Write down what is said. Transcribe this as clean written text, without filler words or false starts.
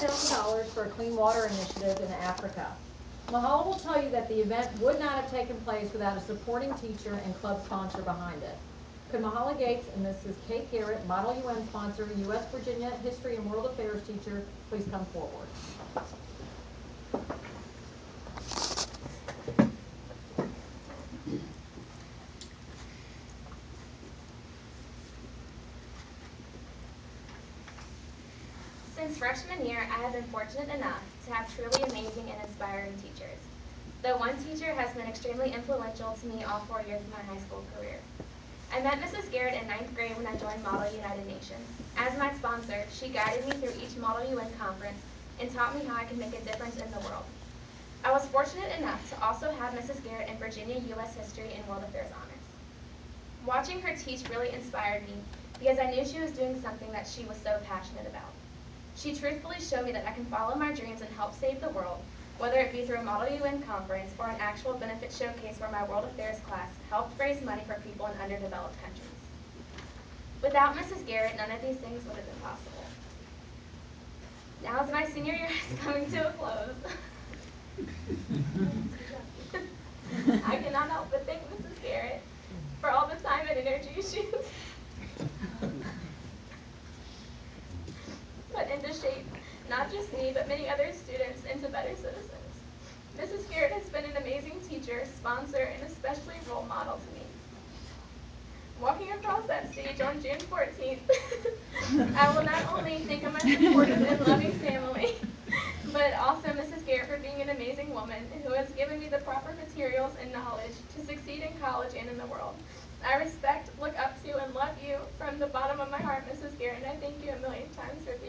$5,000 for a clean water initiative in Africa. Mahala will tell you that the event would not have taken place without a supporting teacher and club sponsor behind it. Could Mahala Gates and Mrs. Kate Garrett, Model UN sponsor, U.S. Virginia History and World Affairs teacher, please come forward? Since freshman year, I have been fortunate enough to have truly amazing and inspiring teachers. Though one teacher has been extremely influential to me all 4 years of my high school career. I met Mrs. Garrett in 9th grade when I joined Model United Nations. As my sponsor, she guided me through each Model UN conference and taught me how I can make a difference in the world. I was fortunate enough to also have Mrs. Garrett in Virginia U.S. History and World Affairs honors. Watching her teach really inspired me because I knew she was doing something that she was so passionate about. She truthfully showed me that I can follow my dreams and help save the world, whether it be through a Model UN conference or an actual benefit showcase where my World Affairs class helped raise money for people in underdeveloped countries. Without Mrs. Garrett, none of these things would have been possible. Now as my senior year is coming to a close, I cannot help but thank Mrs. Garrett for all the time and energy she's put into shape not just me, but many other students into better citizens. Mrs. Garrett has been an amazing teacher, sponsor, and especially role model to me. Walking across that stage on June 14th, I will not only think of my supportive and loving family, but also Mrs. Garrett for being an amazing woman who has given me the proper materials and knowledge to succeed in college and in the world. I respect, look up to, and love you from the bottom of my heart, Mrs. Garrett, and I thank you a million times for being